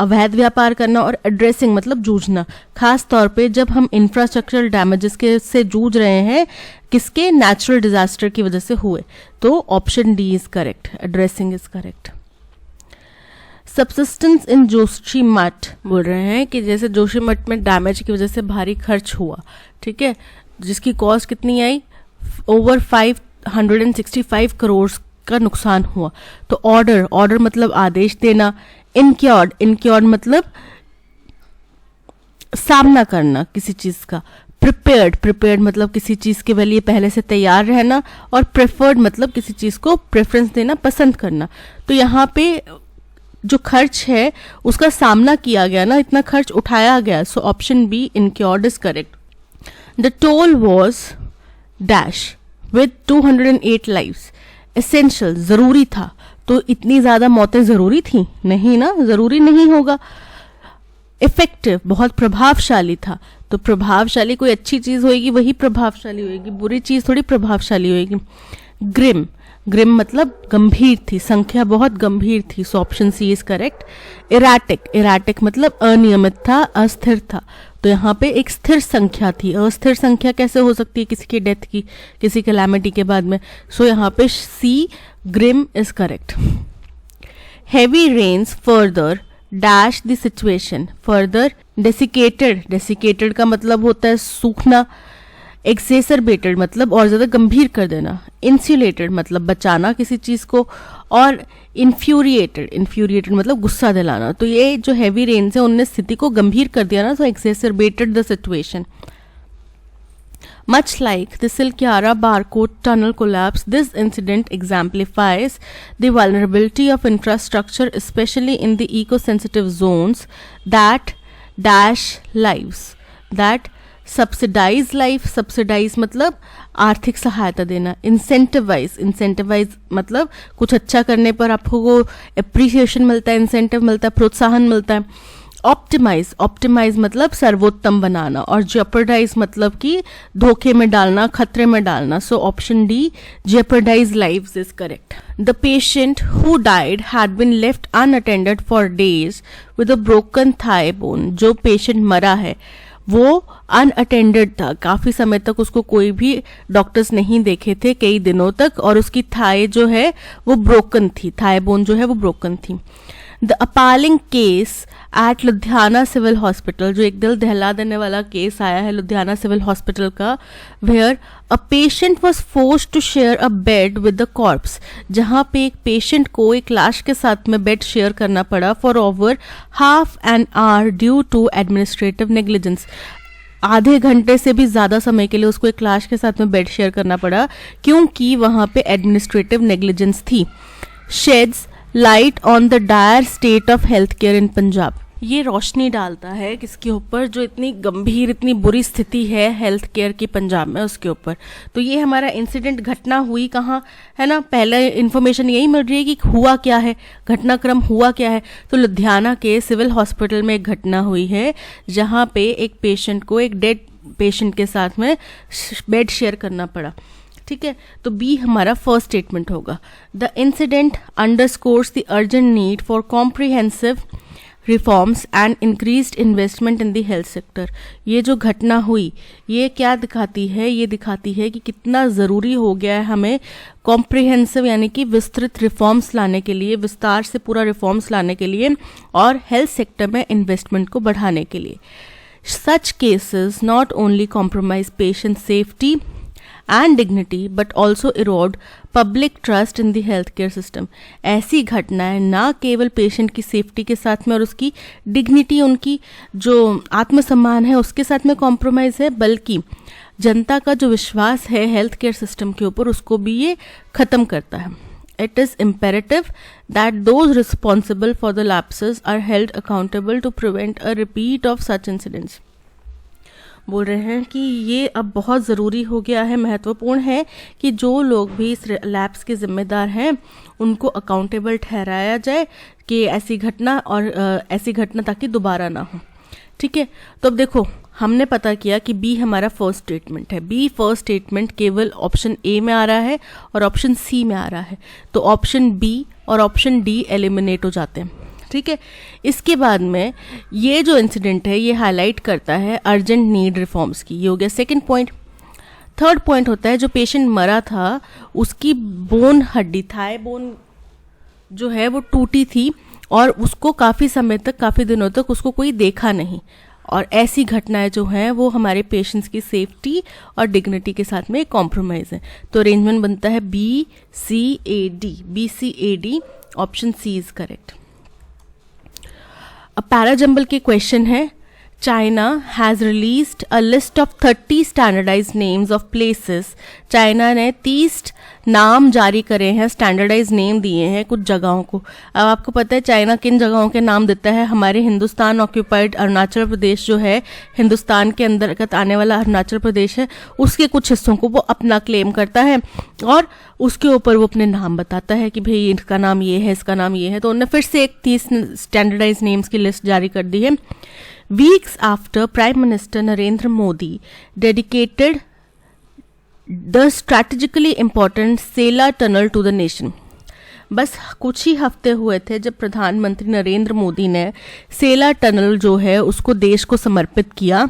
S1: अवैध व्यापार करना. और एड्रेसिंग मतलब जूझना. खास तौर पे जब हम इंफ्रास्ट्रक्चरल डैमेजेस के से जूझ रहे हैं, किसके, नेचुरल डिजास्टर की वजह से हुए, तो option D is correct, addressing is correct. Subsistence in Joshimath बोल रहे हैं कि जैसे जोशीमठ में डैमेज की वजह से भारी खर्च हुआ. ठीक है, जिसकी कॉस्ट कितनी आई, ओवर 565 करोड़ का नुकसान हुआ. तो ऑर्डर मतलब आदेश देना. इनक्योर्ड मतलब सामना करना किसी चीज का. प्रिपेयर्ड मतलब किसी चीज के लिए पहले से तैयार रहना. और प्रेफर्ड मतलब किसी चीज को प्रेफरेंस देना, पसंद करना. तो यहाँ पे जो खर्च है उसका सामना किया गया ना, इतना खर्च उठाया गया. So option B, incurred is correct. The toll was dash with 208 lives. Essential जरूरी था. तो इतनी ज्यादा मौतें जरूरी थी नहीं ना, जरूरी नहीं होगा. इफेक्टिव बहुत प्रभावशाली था. तो प्रभावशाली कोई अच्छी चीज होगी वही प्रभावशाली होगी, बुरी चीज थोड़ी प्रभावशाली होगी. ग्रिम मतलब गंभीर थी, संख्या बहुत गंभीर थी. So option C is correct. Erratic मतलब अनियमित था, अस्थिर था. तो यहाँ पे एक स्थिर संख्या थी. अस्थिर संख्या कैसे हो सकती है किसी की डेथ की, किसी कैलामिटी के बाद में. सो यहाँ पे C, grim is correct. Heavy rains further dash the situation. Further desiccated का मतलब होता है सूखना. एक्सेसरबेटेड मतलब और ज्यादा गंभीर कर देना. इंसुलेटेड मतलब बचाना किसी चीज को. और इन्फ्यूरिएटेड मतलब गुस्सा दिलाना. तो ये जो हैवी रेन्स है उनने स्थिति को गंभीर कर दिया ना. So exacerbated the situation. Much like the Silkyara Barcode tunnel collapse, this incident exemplifies the vulnerability of infrastructure, especially in the eco-sensitive zones that dash lives, that subsidize life. Subsidize मतलब आर्थिक सहायता देना. इंसेंटिवाइज मतलब कुछ अच्छा करने पर आपको एप्रिसिएशन मिलता है, इंसेंटिव मिलता है, प्रोत्साहन मिलता है. ऑप्टिमाइज मतलब सर्वोत्तम बनाना. और जेपर्डाइज मतलब कि धोखे में डालना, खतरे में डालना. So option D, jeopardize lives is correct. The patient who died had been left unattended for days with a broken thigh bone. जो पेशेंट मरा है वो अनअटेंडेड था, काफी समय तक उसको कोई भी डॉक्टर्स नहीं देखे थे, कई दिनों तक. और उसकी थाई जो है वो ब्रोकन थी, थाई बोन जो है वो ब्रोकन थी. The appalling case at Ludhiana civil hospital, जो एक दिल दहला देने वाला केस आया है लुधियाना सिविल हॉस्पिटल का, where a patient was forced to share a bed with the corpse. जहाँ पे एक पेशेंट को एक लाश के साथ में बेड शेयर करना पड़ा for over half an hour due to administrative negligence. आधे घंटे से भी ज्यादा समय के लिए उसको एक लाश के साथ में बेड शेयर करना पड़ा क्योंकि वहां पे एडमिनिस्ट्रेटिव नेग्लिजेंस थी. Shades light on the dire state of health care इन पंजाब. ये रोशनी डालता है किसके ऊपर, जो इतनी गंभीर, इतनी बुरी स्थिति है हेल्थ केयर की पंजाब में, उसके ऊपर. तो ये हमारा इंसिडेंट, घटना हुई कहाँ है ना, पहले इन्फॉर्मेशन यही मिल रही है कि हुआ क्या है, घटनाक्रम हुआ क्या है. तो लुधियाना के सिविल हॉस्पिटल में एक घटना हुई है जहाँ पे एक पेशेंट को एक डेड पेशेंट के साथ में बेड शेयर करना पड़ा. ठीक है, तो बी हमारा फर्स्ट स्टेटमेंट होगा. The incident underscores the urgent need for comprehensive reforms and increased investment in the health sector. ये जो घटना हुई ये क्या दिखाती है, ये दिखाती है कि कितना ज़रूरी हो गया है हमें कॉम्प्रिहेंसिव यानी कि विस्तृत रिफॉर्म्स लाने के लिए, विस्तार से पूरा रिफॉर्म्स लाने के लिए और हेल्थ सेक्टर में इन्वेस्टमेंट को बढ़ाने के लिए. Such cases not only compromise patient safety and dignity but also Erode public trust in the health care system. ऐसी घटनाएं ना केवल पेशेंट की सेफ्टी के साथ में और उसकी डिग्निटी, उनकी जो आत्मसम्मान है उसके साथ में कॉम्प्रोमाइज़ है, बल्कि जनता का जो विश्वास है हेल्थ केयर सिस्टम के ऊपर उसको भी ये ख़त्म करता है। It is imperative that those responsible for the lapses are held accountable to prevent a repeat of such incidents। बोल रहे हैं कि ये अब बहुत ज़रूरी हो गया है, महत्वपूर्ण है कि जो लोग भी इस लैप्स के जिम्मेदार हैं उनको अकाउंटेबल ठहराया जाए कि ऐसी घटना ताकि दोबारा ना हो। ठीक है, तो अब देखो हमने पता किया कि बी हमारा फर्स्ट स्टेटमेंट है। बी फर्स्ट स्टेटमेंट केवल ऑप्शन ए में आ रहा है और ऑप्शन सी में आ रहा है, तो ऑप्शन बी और ऑप्शन डी एलिमिनेट हो जाते हैं। ठीक है, इसके बाद में ये जो इंसिडेंट है ये हाईलाइट करता है अर्जेंट नीड रिफॉर्म्स की। ये हो गया सेकेंड पॉइंट। थर्ड पॉइंट होता है जो पेशेंट मरा था उसकी बोन हड्डी, थाई बोन जो है वो टूटी थी और उसको काफ़ी समय तक, काफ़ी दिनों तक उसको कोई देखा नहीं, और ऐसी घटनाएं जो हैं वो हमारे पेशेंट्स की सेफ्टी और डिग्निटी के साथ में कॉम्प्रोमाइज़ है। तो अरेंजमेंट बनता है BCAD। BCAD option C is correct. अब पैराजंबल के क्वेश्चन है, China has released a list of 30 standardised names of places. China ने 30 नाम जारी करे हैं, स्टैंडर्डाइज नेम दिए हैं कुछ जगहों को। अब आपको पता है चाइना किन जगहों के नाम देता है। हमारे हिंदुस्तान ऑक्यूपाइड अरुणाचल प्रदेश जो है, हिंदुस्तान के अंतर्गत आने वाला अरुणाचल प्रदेश है, उसके कुछ हिस्सों को वो अपना क्लेम करता है और उसके ऊपर वो अपने नाम बताता है कि भाई इसका नाम ये है, इसका नाम ये है। तो उन्होंने फिर से एक 30 स्टैंडर्डाइज नेम्स की लिस्ट जारी कर दी है। Weeks after Prime Minister Narendra Modi dedicated the strategically important Sela Tunnel to the nation। बस कुछ ही हफ्ते हुए थे जब प्रधानमंत्री नरेंद्र मोदी ने सेला टनल जो है उसको देश को समर्पित किया,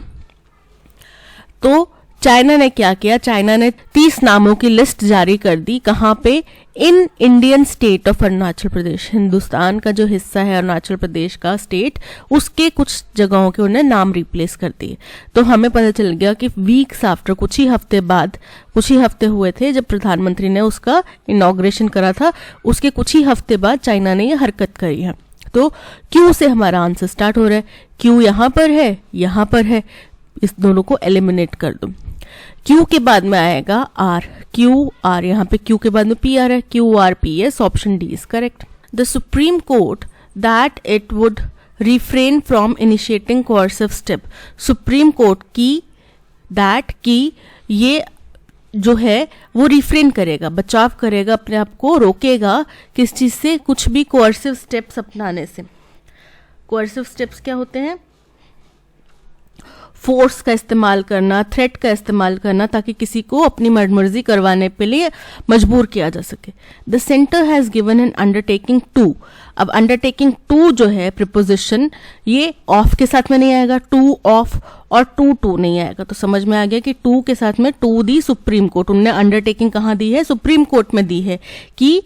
S1: तो चाइना ने क्या किया, चाइना ने 30 नामों की लिस्ट जारी कर दी। कहाँ पे? In Indian state of Arunachal Pradesh, Hindustan का जो हिस्सा है अरुणाचल प्रदेश का स्टेट, उसके कुछ जगहों के उन्हें नाम रिप्लेस कर दिए। तो हमें पता चल गया कि वीक्स आफ्टर, कुछ ही हफ्ते बाद, कुछ ही हफ्ते हुए थे जब प्रधानमंत्री ने उसका इनॉग्रेशन करा था, उसके कुछ ही हफ्ते बाद चाइना ने ये हरकत करी है। तो क्यू से हमारा आंसर स्टार्ट हो रहा है। क्यू यहाँ पर है, यहाँ पर है, इस दोनों को एलिमिनेट कर दो। क्यू के बाद में आएगा आर, क्यू आर, यहाँ पे क्यू के बाद में पी आर है, Q R P S, option D is correct. The supreme court that it would refrain from initiating coercive step. Supreme court की दैट की ये जो है वो रिफ्रेन करेगा, बचाव करेगा, अपने आप को रोकेगा किस चीज से, कुछ भी कोर्सिव स्टेप्स अपनाने से। कोर्सिव स्टेप्स क्या होते हैं? फोर्स का इस्तेमाल करना, थ्रेट का इस्तेमाल करना, ताकि किसी को अपनी मर्जी करवाने के लिए मजबूर किया जा सके। The centre has given an undertaking to. अब अंडरटेकिंग टू जो है प्रिपोजिशन, ये ऑफ के साथ में नहीं आएगा, टू ऑफ और टू नहीं आएगा। तो समझ में आ गया कि टू के साथ में टू दी सुप्रीम कोर्ट। उन्होंने अंडरटेकिंग कहाँ दी है? सुप्रीम कोर्ट में दी है कि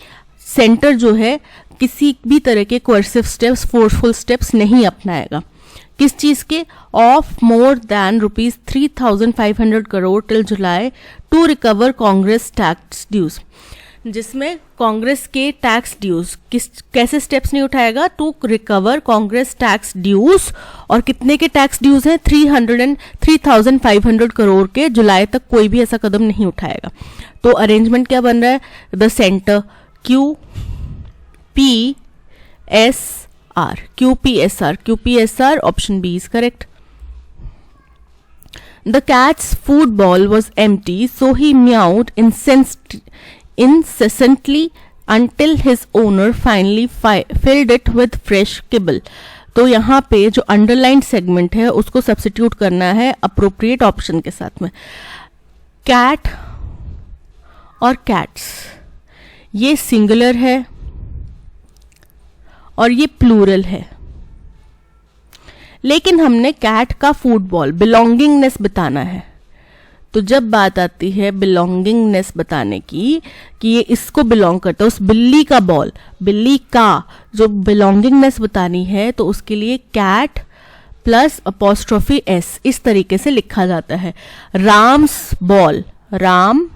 S1: सेंटर जो है किसी भी तरह के कोर्सिव स्टेप्स, फोर्सफुल स्टेप्स नहीं अपनाएगा। किस चीज के? Of more than ₹3,500 crore till July to recover Congress tax dues. जिसमें कांग्रेस के टैक्स ड्यूज कैसे स्टेप्स नहीं उठाएगा? To recover Congress tax dues. और कितने के टैक्स ड्यूज हैं? 3,500 करोड़ के। जुलाई तक कोई भी ऐसा कदम नहीं उठाएगा। तो अरेंजमेंट क्या बन रहा है? The centre QPSR, option B is correct. The cat's food bowl was empty, so he meowed incessantly until his owner finally filled it with fresh kibble. तो यहाँ पे जो अंडरलाइन सेगमेंट है उसको सब्स्टिट्यूट करना है अप्रोप्रिएट ऑप्शन के साथ में। कैट और कैट्स, ये सिंगुलर है और ये प्लूरल है, लेकिन हमने कैट का फूड बॉल बिलोंगिंगनेस बताना है। तो जब बात आती है बिलोंगिंगनेस बताने की कि ये इसको बिलोंग करता है, उस बिल्ली का बॉल, बिल्ली का जो बिलोंगिंगनेस बतानी है, तो उसके लिए कैट प्लस अपॉस्ट्रोफी एस इस तरीके से लिखा जाता है। Ram's ball, Ram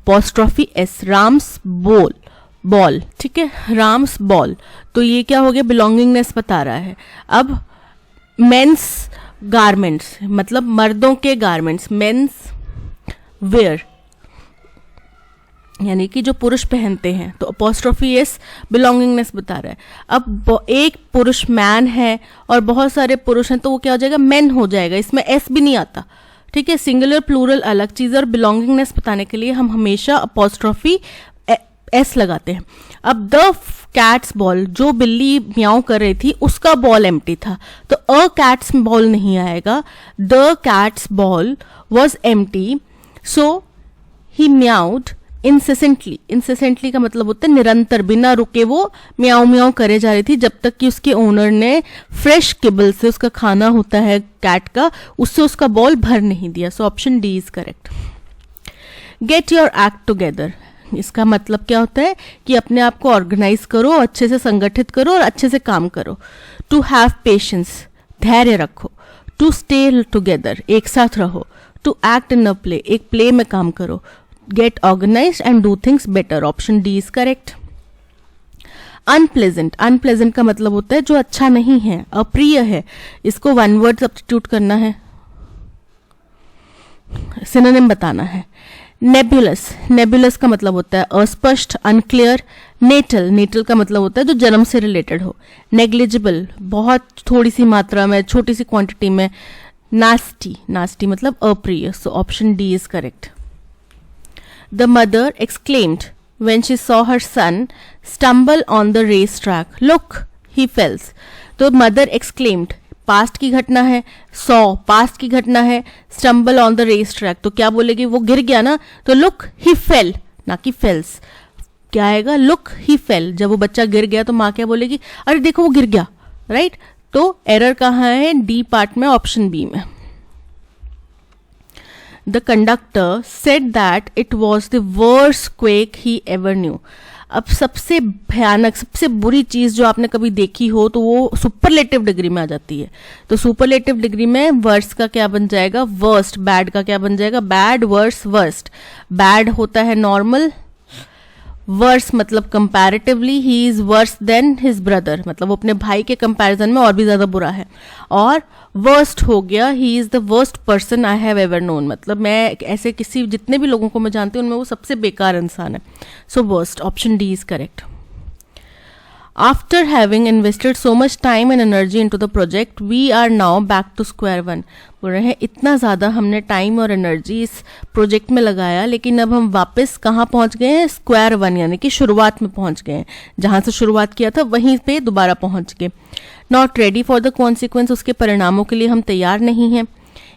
S1: apostrophe S, Ram's ball, ठीक है, राम्स बॉल, तो ये क्या हो गया, बिलोंगिंगनेस बता रहा है। अब मेंस गारमेंट्स मतलब मर्दों के गारमेंट्स, मेंस वेयर यानी कि जो पुरुष पहनते हैं, तो अपॉस्ट्रॉफी एस बिलोंगिंगनेस बता रहा है। अब एक पुरुष मैन है और बहुत सारे पुरुष हैं, तो वो क्या हो जाएगा, मेन हो जाएगा, इसमें एस भी नहीं आता, ठीक है। सिंगुलर प्लूरल अलग चीज, और बिलोंगिंगनेस बताने के लिए हम हमेशा अपॉस्ट्रॉफी एस लगाते हैं। अब द कैट्स बॉल, जो बिल्ली म्याऊ कर रही थी उसका बॉल एम्प्टी था, तो अ कैट्स बॉल नहीं आएगा, the cat's bowl was empty, so he meowed incessantly. Incessantly का मतलब होता है निरंतर, बिना रुके वो म्याऊ म्याऊ करे जा रही थी, जब तक कि उसके ओनर ने फ्रेश किबल से, उसका खाना होता है कैट का, उससे उसका बॉल भर नहीं दिया। सो option D is correct. Get your act together, इसका मतलब क्या होता है कि अपने आप को ऑर्गेनाइज करो, अच्छे से संगठित करो और अच्छे से काम करो। टू हैव पेशेंस, धैर्य रखो। टू स्टे टुगेदर, एक साथ रहो। To act in a play, एक प्ले में काम करो। Get organised and do things better, option D is correct. Unpleasant, unpleasant का मतलब होता है जो अच्छा नहीं है, अप्रिय है, इसको वन वर्ड सब्स्टिट्यूट करना है, सिनोनिम बताना है। नेबुलस, नेबुलस का मतलब होता है अस्पष्ट, अनक्लियर। नेटल, नेटल का मतलब होता है जो जन्म से रिलेटेड हो। नेग्लिजिबल, बहुत थोड़ी सी मात्रा में, छोटी सी क्वांटिटी में। नास्टी, नास्टी मतलब अप्रिय, सो option D is correct. The mother exclaimed when she saw her son stumble on the racetrack, look he falls, तो मदर एक्सक्लेम्ड पास्ट की घटना है, सॉ पास्ट की घटना है, stumble on the race track, तो क्या बोलेगी, वो गिर गया ना, तो लुक ही फेल, ना कि फेल्स। क्या आएगा, लुक ही फेल, जब वो बच्चा गिर गया तो माँ क्या बोलेगी, अरे देखो वो गिर गया, राइट। तो एरर कहाँ है, डी पार्ट में, ऑप्शन बी में। The conductor said that it was the worst quake he ever new. अब सबसे भयानक, सबसे बुरी चीज जो आपने कभी देखी हो तो वो सुपरलेटिव डिग्री में आ जाती है। तो सुपरलेटिव डिग्री में वर्स्ट का क्या बन जाएगा, वर्स्ट। बैड का क्या बन जाएगा, बैड, वर्स, वर्स्ट। बैड होता है नॉर्मल, वर्स मतलब comparatively, he is worse than his brother, मतलब वो अपने भाई के कंपैरिजन में और भी ज्यादा बुरा है। और वर्स्ट हो गया, he is the worst person I have ever known, मतलब मैं ऐसे किसी, जितने भी लोगों को मैं जानती हूँ उनमें वो सबसे बेकार इंसान है। So worst, option D is correct. After having invested so much time and energy into the project, we are now back to square one. बोल रहे हैं इतना ज़्यादा हमने टाइम और एनर्जी इस प्रोजेक्ट में लगाया, लेकिन अब हम वापस कहाँ पहुँच गए हैं, स्क्वायर वन, यानी कि शुरुआत में पहुँच गए हैं। जहाँ से शुरुआत किया था वहीं पे दोबारा पहुँच गए। Not ready for the consequence, उसके परिणामों के लिए हम तैयार नहीं हैं।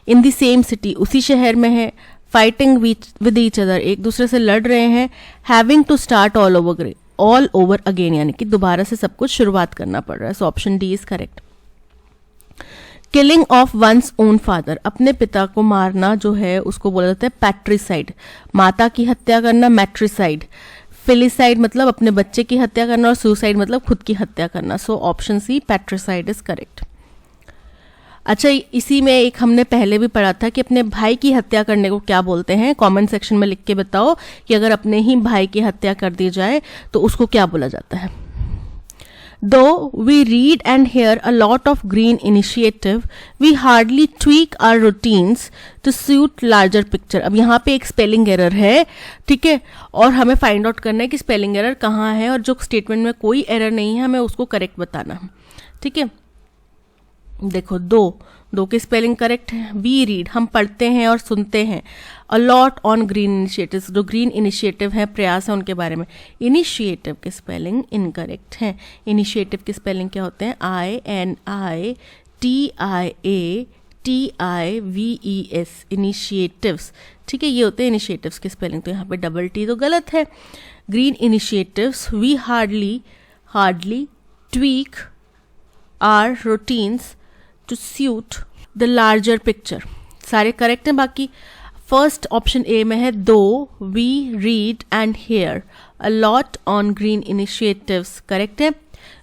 S1: इन द सेम सिटी, उसी शहर में है। फाइटिंग विद ईच अदर, एक दूसरे से लड़ रहे हैं। Having to start all over again, यानी कि दोबारा से सब कुछ शुरुआत करना पड़ रहा है। So option D is correct. Killing of one's own father, अपने पिता को मारना जो है उसको बोला जाता है पैट्रिसाइड। माता की हत्या करना मैट्रिसाइड। फिलिसाइड मतलब अपने बच्चे की हत्या करना, और सुसाइड मतलब खुद की हत्या करना। So option C patricide is correct. अच्छा, इसी में एक हमने पहले भी पढ़ा था कि अपने भाई की हत्या करने को क्या बोलते हैं। कमेंट सेक्शन में लिख के बताओ कि अगर अपने ही भाई की हत्या कर दी जाए तो उसको क्या बोला जाता है। Though we read and hear a lot of green initiative, we hardly tweak our routines to suit larger picture. अब यहाँ पे एक स्पेलिंग एरर है, ठीक है, और हमें फाइंड आउट करना है कि स्पेलिंग एरर कहाँ है, और जो स्टेटमेंट में कोई एरर नहीं है हमें उसको करेक्ट बताना है, ठीक है। देखो, दो की स्पेलिंग करेक्ट है। वी रीड, हम पढ़ते हैं और सुनते हैं। अलॉट ऑन ग्रीन इनिशिएटिव्स, जो ग्रीन इनिशिएटिव है, प्रयास है, उनके बारे में। इनिशिएटिव की स्पेलिंग इनकरेक्ट है। इनिशिएटिव की स्पेलिंग क्या होते हैं, INITIATIVES, इनिशिएटिव्स, ठीक है, ये होते हैं इनिशिएटिव्स की स्पेलिंग। तो यहाँ पे डबल टी तो गलत है। Green initiatives, we hardly tweak our routines to suit the larger picture, सारे करेक्ट हैं। बाकी फर्स्ट ऑप्शन ए में है, though we read and hear a lot on green initiatives, correct है।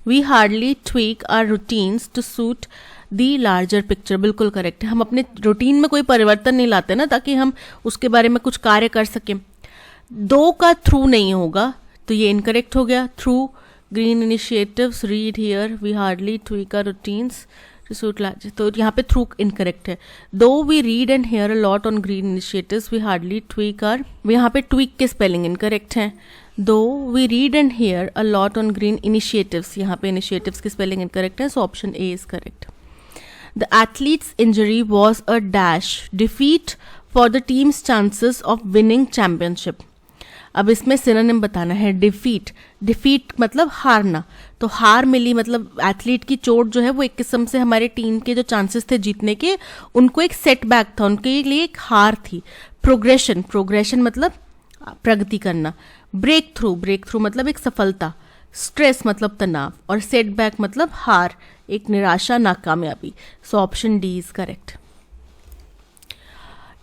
S1: We hardly tweak our routines to suit the larger picture, बिल्कुल correct है। हम अपने रूटीन में कोई परिवर्तन नहीं लाते ना, ताकि हम उसके बारे में कुछ कार्य कर सकें। दो का थ्रू नहीं होगा तो ये इनकरेक्ट हो गया. Through green initiatives, read here, we hardly tweak our routines, तो यहाँ पे थ्रू इनकरेक्ट है. Though we read and hear a lot on green initiatives, we hardly tweak our, यहाँ पे ट्वीक के स्पेलिंग इनकरेक्ट है. Though we read and hear a lot on green initiatives, यहाँ पे इनिशिएटिव्स की स्पेलिंग इनकरेक्ट है, so option A is correct. The athlete's injury was a dash defeat for the teams chances of winning championship. अब इसमें synonym बताना है. Defeat, defeat मतलब हारना, तो हार मिली मतलब एथलीट की चोट जो है वो एक किस्म से हमारे टीम के जो चांसेस थे जीतने के, उनको एक सेटबैक था, उनके लिए एक हार थी. प्रोग्रेशन, प्रोग्रेशन मतलब प्रगति करना. ब्रेक थ्रू, ब्रेक थ्रू मतलब एक सफलता. स्ट्रेस मतलब तनाव, और सेटबैक मतलब हार, एक निराशा, नाकामयाबी. So option D is correct.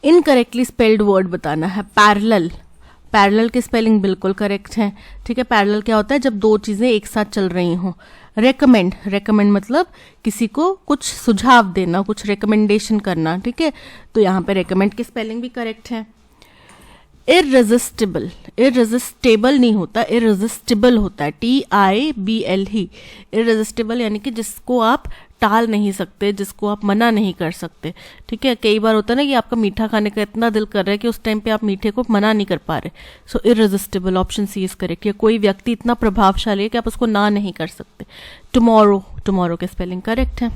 S1: Incorrectly spelled word बताना है. पैरेलल, पैरेलल की स्पेलिंग बिल्कुल करेक्ट है. ठीक है, पैरेलल क्या होता है? जब दो चीजें एक साथ चल रही हों. रेकमेंड, रेकमेंड मतलब किसी को कुछ सुझाव देना, कुछ रिकमेंडेशन करना. ठीक है, तो यहाँ पे रेकमेंड की स्पेलिंग भी करेक्ट है. इररेजिस्टिबल, इररेजिस्टेबल नहीं होता, इररेजिस्टिबल होता है, TIBL ही. इररेजिस्टिबल यानी कि जिसको आप टाल नहीं सकते, जिसको आप मना नहीं कर सकते. ठीक है, कई बार होता है ना कि आपका मीठा खाने का इतना दिल कर रहा है कि उस टाइम पे आप मीठे को मना नहीं कर पा रहे. सो इररेजिस्टिबल, ऑप्शन सी इज करेक्ट. या कोई व्यक्ति इतना प्रभावशाली है कि आप उसको ना नहीं कर सकते. टुमारो, टुमारो के स्पेलिंग करेक्ट है.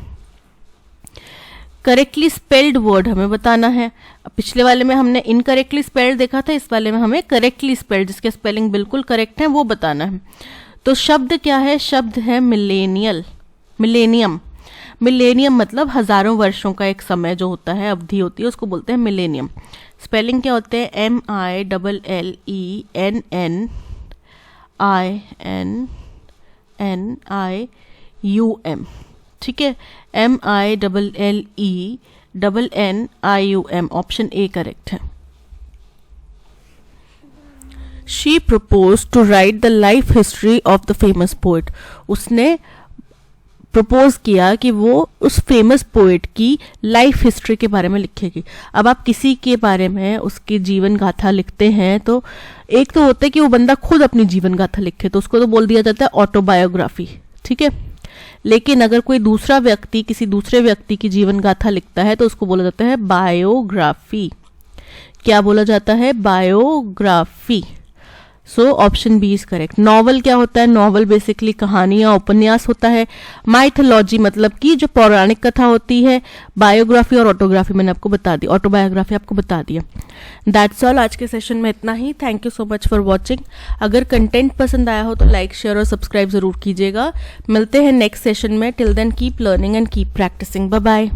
S1: करेक्टली स्पेल्ड वर्ड हमें बताना है. पिछले वाले में हमने इनकरेक्टली स्पेल्ड देखा था, इस वाले में हमें करेक्टली स्पेल्ड, जिसके स्पेलिंग बिल्कुल करेक्ट है, वो बताना है. तो शब्द क्या है? शब्द है मिलेनियल, मिलेनियम. मिलेनियम मतलब हजारों वर्षों का एक समय जो होता है, अवधि होती है, उसको बोलते हैं मिलेनियम. स्पेलिंग क्या होते हैं? MILLENNIUM. ठीक है, MILLENNIUM, ऑप्शन ए करेक्ट है. She proposed to write the life history of the famous poet. उसने प्रपोज किया कि वो उस फेमस पोएट की लाइफ हिस्ट्री के बारे में लिखेगी. अब आप किसी के बारे में उसकी जीवन गाथा लिखते हैं तो एक तो होता है कि वो बंदा खुद अपनी जीवन गाथा लिखे, तो उसको तो बोल दिया जाता है ऑटोबायोग्राफी. ठीक है, लेकिन अगर कोई दूसरा व्यक्ति किसी दूसरे व्यक्ति की जीवन गाथा लिखता है तो उसको बोला जाता है बायोग्राफी. क्या बोला जाता है? Biography. So option B is correct. Novel क्या होता है? नॉवल बेसिकली कहानी या उपन्यास होता है. माइथोलॉजी मतलब कि जो पौराणिक कथा होती है. बायोग्राफी और ऑटोग्राफी मैंने आपको बता दी, ऑटोबायोग्राफी आपको बता दिया. That's all. आज के सेशन में इतना ही. Thank you so much for watching. अगर कंटेंट पसंद आया हो तो लाइक, शेयर और सब्सक्राइब जरूर कीजिएगा. मिलते हैं नेक्स्ट सेशन में. Till then keep learning and keep practising. Bye bye.